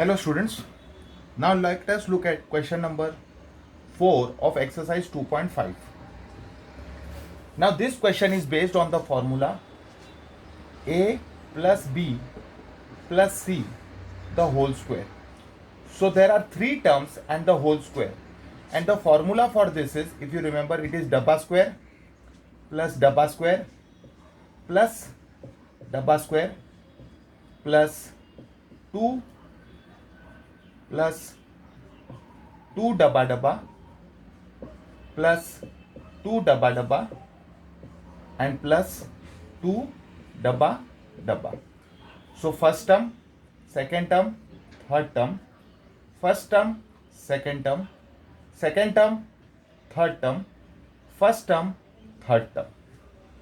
Hello students, now let us look at question number 4 of exercise 2.5. Now this question is based on the formula a plus b plus c the whole square. So there are three terms and the whole square, and the formula for this is, if you remember, it is dabba square plus 2 plus 2 plus 2 and plus 2 dabba. So first term, second term, third term, first term, second term, third term, first term, third term.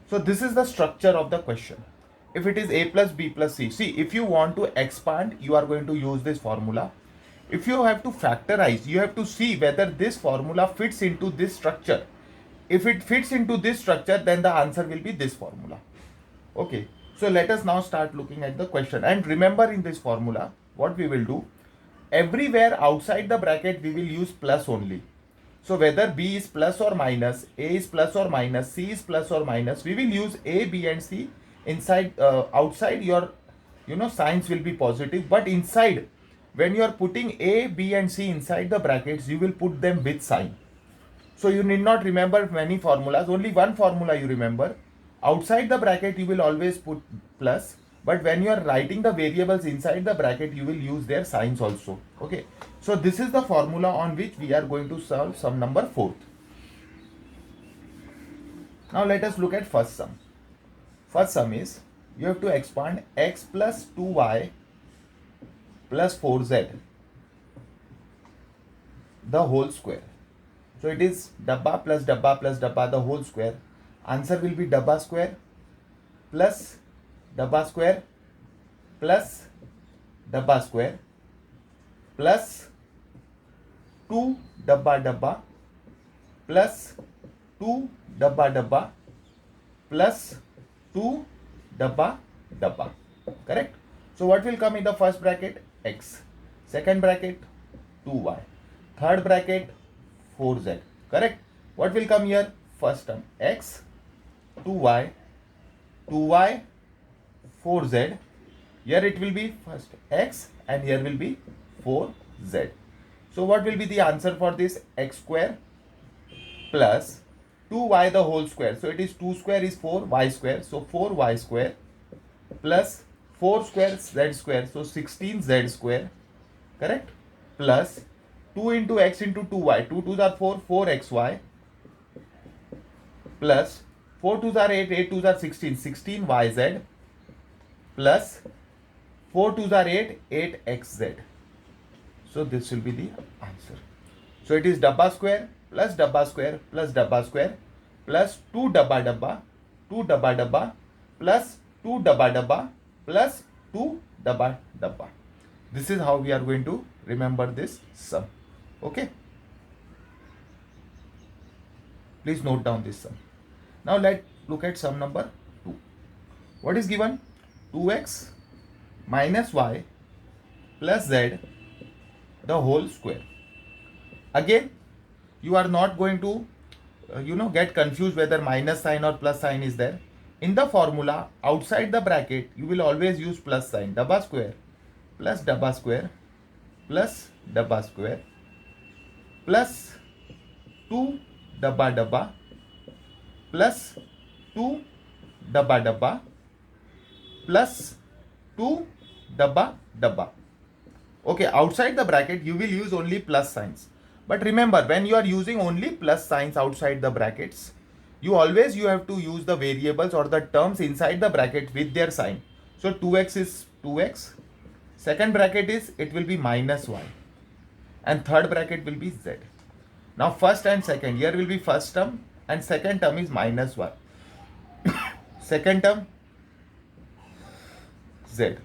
So this is the structure of the question. If it is a plus b plus c, see, if you want to expand, you are going to use this formula. If you have to factorize, you have to see whether this formula fits into this structure. If it fits into this structure, then the answer will be this formula. Okay, so let us now start looking at the question. And remember, in this formula, what we will do, everywhere outside the bracket we will use plus only. So whether b is plus or minus, a is plus or minus, c is plus or minus, we will use a, b and c. Inside, outside, your signs will be positive, but inside, when you are putting a, b and c inside the brackets, you will put them with sign. So you need not remember many formulas, only one formula you remember. Outside the bracket you will always put plus, but when you are writing the variables inside the bracket, you will use their signs also. Okay, so this is the formula on which we are going to solve sum number 4th. Now let us look at first sum. First sum is, you have to expand x plus 2y plus 4z the whole square. So it is dabba plus dabba the whole square. Answer will be dabba square plus dabba square plus dabba square plus 2 dabba plus 2 dabba plus 2 dabba. Correct? So what will come in the first bracket? X. Second bracket 2y. Third bracket 4z. Correct? What will come here? First term x, 2y, 4z. Here it will be first x and here will be 4z. So what will be the answer for this? X square plus 2y the whole square. So it is 2 square is 4y square. So 4y square plus 4 square z square. So 16z square. Correct? Plus 2 into x into 2y. 2 2s are 4, 4xy plus 4 2s are 8, 8 2s are 16, 16yz plus 4 2s are 8, 8xz. So this will be the answer. So it is dabba square plus dabba square plus dabba square plus 2 dabba plus 2 dabba plus 2 dabba. This is how we are going to remember this sum. Okay, please note down this sum. Now let's look at sum number 2. What is given? 2x minus y plus z the whole square. Again, you are not going to get confused whether minus sign or plus sign is there. In the formula, outside the bracket, you will always use plus sign. Dabba square plus dabba square plus dabba square plus 2 dabba plus 2 dabba plus 2 dabba. Okay, outside the bracket you will use only plus signs. But remember, when you are using only plus signs outside the brackets, you have to use the variables or the terms inside the bracket with their sign. So 2x is 2x. Second bracket is, it will be minus y. And third bracket will be z. Now first and second, here will be first term and second term is minus y. Second term z.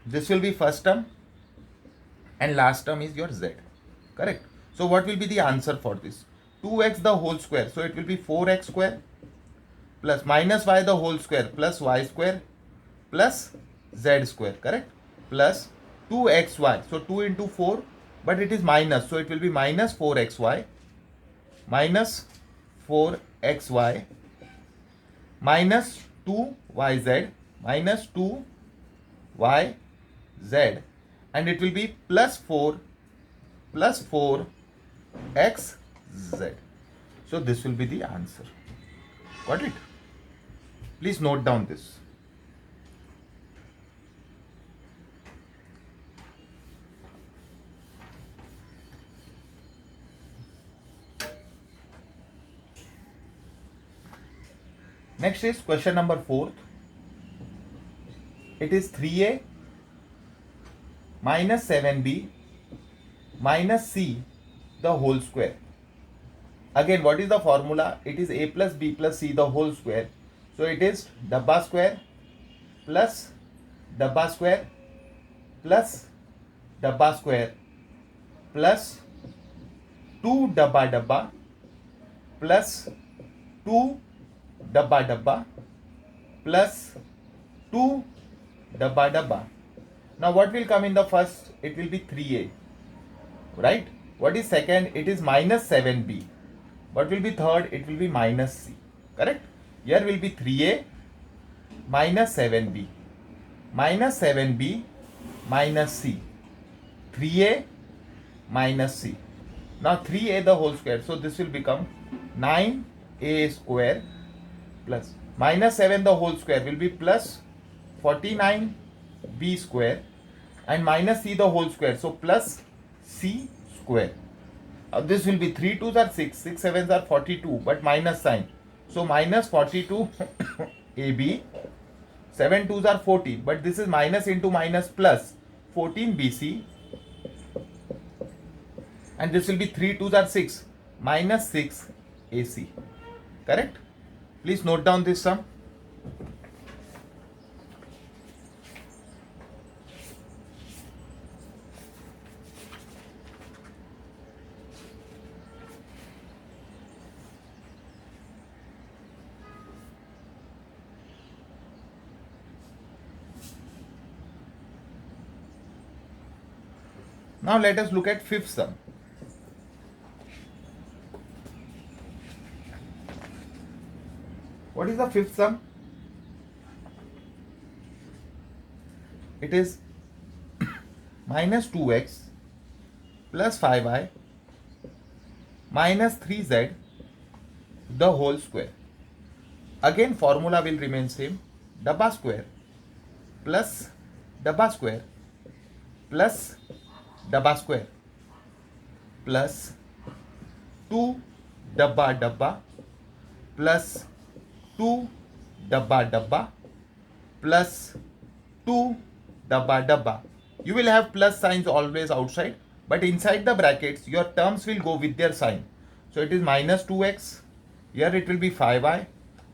This will be first term and last term is your z. Correct? So what will be the answer for this? 2x the whole square. So it will be 4x square plus minus y the whole square plus y square plus z square. Correct? Plus 2xy. So 2 into 4, but it is minus. So it will be minus 4xy. Minus 4xy. Minus 2yz. Minus 2yz. And it will be plus 4xz. So this will be the answer. Got it? Please note down this. Next is question number 4. It is 3a minus 7b minus c the whole square. Again, what is the formula? It is a plus b plus c the whole square. So it is dabba square plus dabba square plus dabba square plus 2 dabba dabba plus 2 dabba dabba plus 2 dabba dabba. Now what will come in the first? It will be 3a, right? What is second? It is minus 7b. What will be third? It will be minus c, correct? Here will be 3a minus 7b minus 7b minus c, 3a minus c. Now 3a the whole square, so this will become 9a square plus minus 7 the whole square will be plus 49b square and minus c the whole square, so plus c square. This will be 3 2s are 6, 6 7s are 42, but minus sign. So minus 42 AB, 7 2s are 40, but this is minus into minus plus 14 BC, and this will be 3 2s are 6, minus 6 AC. Correct? Please note down this sum. Now let us look at fifth sum. What is the fifth sum? It is minus 2x plus 5y minus 3z the whole square. Again formula will remain same. Dabba square plus dabba square plus dabba square plus 2 dabba dabba plus 2 dabba dabba plus 2 dabba dabba. You will have plus signs always outside, but inside the brackets your terms will go with their sign. So it is minus 2x, here it will be 5y,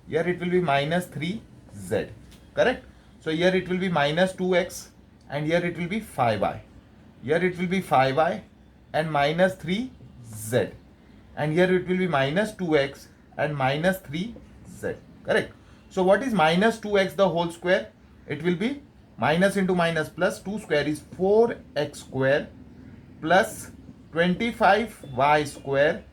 here it will be minus 3z, correct? So here it will be minus 2x and here it will be 5y. Here it will be 5y and minus 3z, and here it will be minus 2x and minus 3z, correct? So what is minus 2x the whole square? It will be minus into minus plus 2 square is 4x square plus 25y square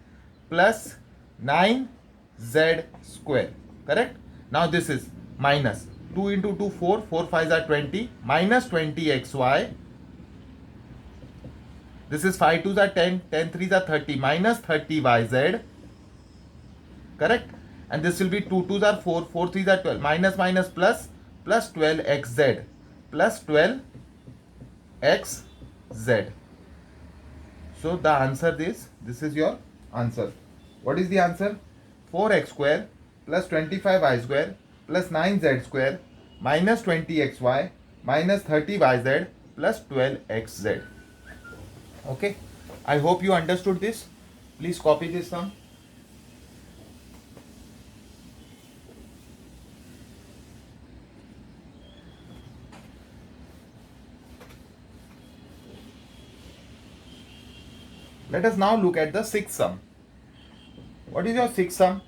plus 9z square, correct? Now this is minus 2 into 2 4, 4 5s are 20, minus 20xy. This is 5 2s are 10, 10 3s are 30, minus 30yz, correct? And this will be 2 2s are 4, 4 3s are 12, minus minus plus, plus 12xz, plus 12xz. So the answer is, this is your answer. What is the answer? 4x square plus 25y square plus 9z square minus 20xy minus 30yz plus 12xz. Okay, I hope you understood this. Please copy this sum. Let us now look at the sixth sum. What is your sixth sum?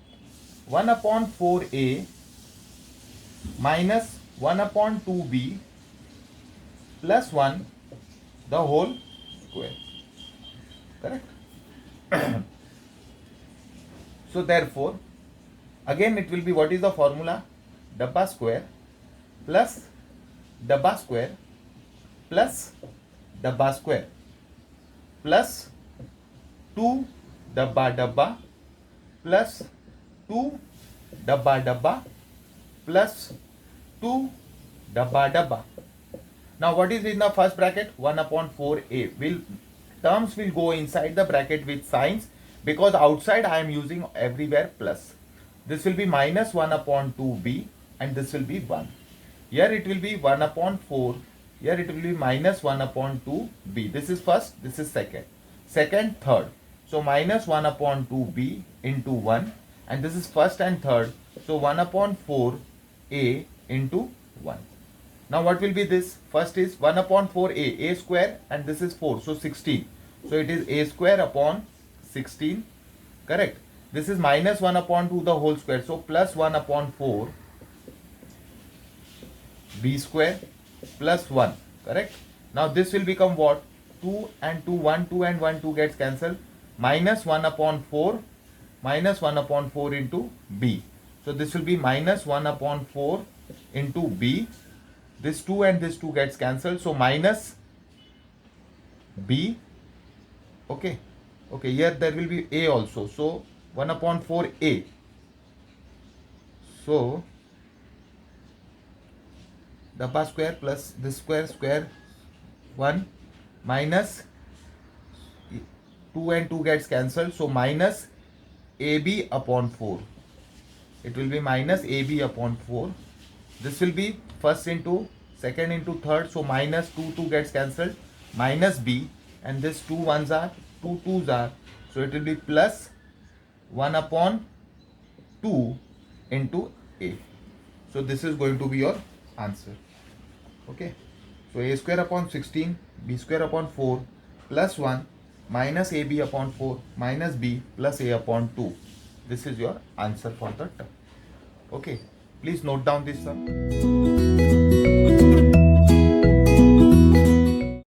1 upon 4a minus 1 upon 2b plus 1 the whole square. Correct? So therefore, again it will be, what is the formula? Dabba square plus dabba square plus dabba square plus 2 dabba dabba plus 2 dabba dabba plus 2 dabba dabba. Now what is in the first bracket? 1 upon 4a. Terms will go inside the bracket with signs, because outside I am using everywhere plus. This will be minus 1 upon 2b, and this will be 1. Here it will be 1 upon 4. Here it will be minus 1 upon 2b. This is first, this is second. Second, third. So minus 1 upon 2b into 1. And this is first and third. So 1 upon 4a into 1. Now what will be this? First is 1 upon 4a, a square, and this is 4, so 16. So it is a square upon 16, correct? This is minus 1 upon 2 the whole square, so plus 1 upon 4 b square plus 1, correct? Now this will become what? 2 and 2, 1, 2 and 1, 2 gets cancelled. Minus 1 upon 4, minus 1 upon 4 into b. So this will be minus 1 upon 4 into b. This 2 and this 2 gets cancelled. So minus b. Okay. Okay. Here there will be a also. So 1 upon 4a. So dabba square plus this square 1 minus 2 and 2 gets cancelled. So minus ab upon 4. It will be minus ab upon 4. This will be first into second into third. So minus 2 gets cancelled. Minus b, and this 2 1s are 2 2s are. So it will be plus 1 upon 2 into a. So this is going to be your answer. Okay. So a square upon 16, b square upon 4 plus 1 minus ab upon 4 minus b plus a upon 2. This is your answer for the term. Okay. Please note down this sum.